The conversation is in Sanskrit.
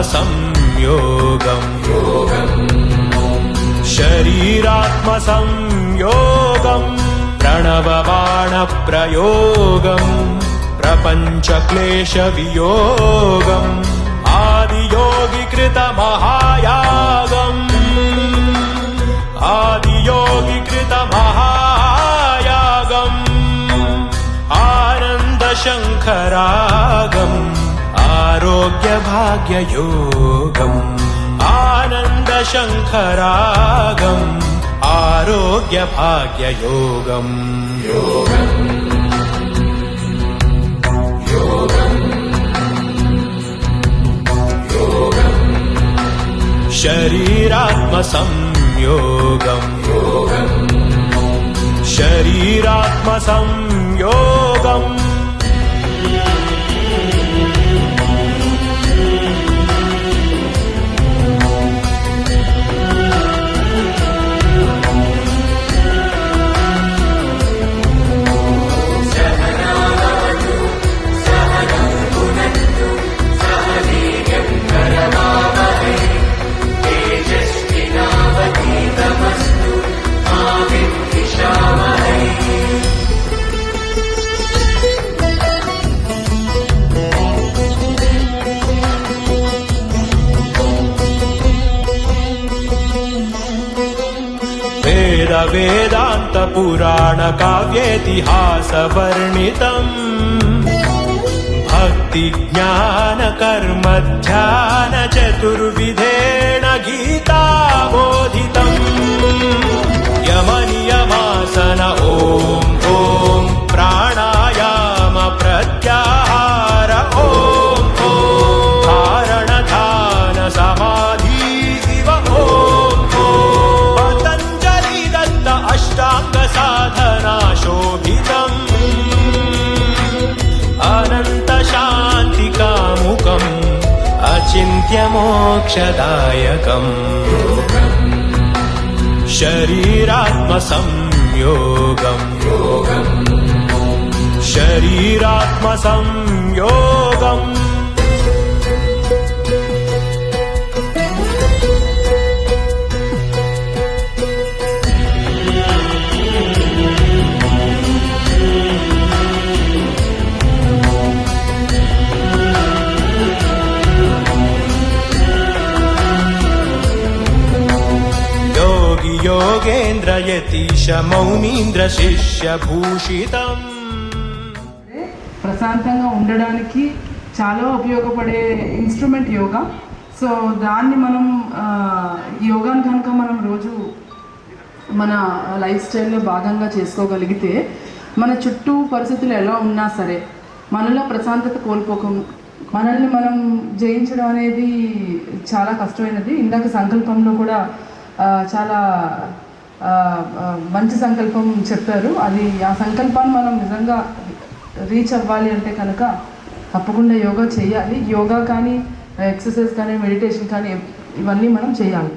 शरीरात्मसंयोगम् शरीरात्मसंयोगम् प्रणवबाणप्रयोगम् प्रपञ्चक्लेशवियोगम् आदियोगिकृतमहायागम् आदियोगिकृतमहायागम् आनन्दशङ्खरागम् आरोग्यभाग्ययोगम् आनन्दशङ्खरागम् आरोग्यभाग्ययोगम् शरीरात्मसंयोगम् शरीरात्मसंयोगम् वेदान्त पुराण काव्येतिहासवर्णितम् भक्ति ज्ञान कर्म ध्यान चतुर्विधेन गीता बोधितम् यमनियमासन ॐ ॐ प्राणायाम प्रत्याहार ॐ ॐ धारण ध्यान समाधि इव अष्टांग साधना शोभितम् अनंत शांति कामुकम् अचिन्त्य मोक्षदायकम् शरीरात्मसंयोगम् शरीरात्मसंयोगम् योगेन्द्र यतीश मौनीन्द्र शिष्य भूषितम् ప్రశాంతంగా ఉండడానికి చాలా ఉపయోగపడే ఇన్స్ట్రుమెంట్ యోగా. సో దాన్ని మనం యోగాని కనుక మనం రోజు మన లైఫ్ స్టైల్లో భాగంగా చేసుకోగలిగితే మన చుట్టూ పరిస్థితులు ఎలా ఉన్నా సరే మనలో ప్రశాంతత కోల్పోకుండా మనల్ని మనం జయించడం అనేది చాలా కష్టమైనది. ఇందాక సంకల్పంలో కూడా చాలా మంచి సంకల్పం చెప్పారు. అది ఆ సంకల్పాన్ని మనం నిజంగా రీచ్ అవ్వాలి అంటే కనుక తప్పకుండా యోగా చేయాలి. యోగా కానీ ఎక్సర్సైజ్ కానీ మెడిటేషన్ కానీ ఇవన్నీ మనం చేయాలి.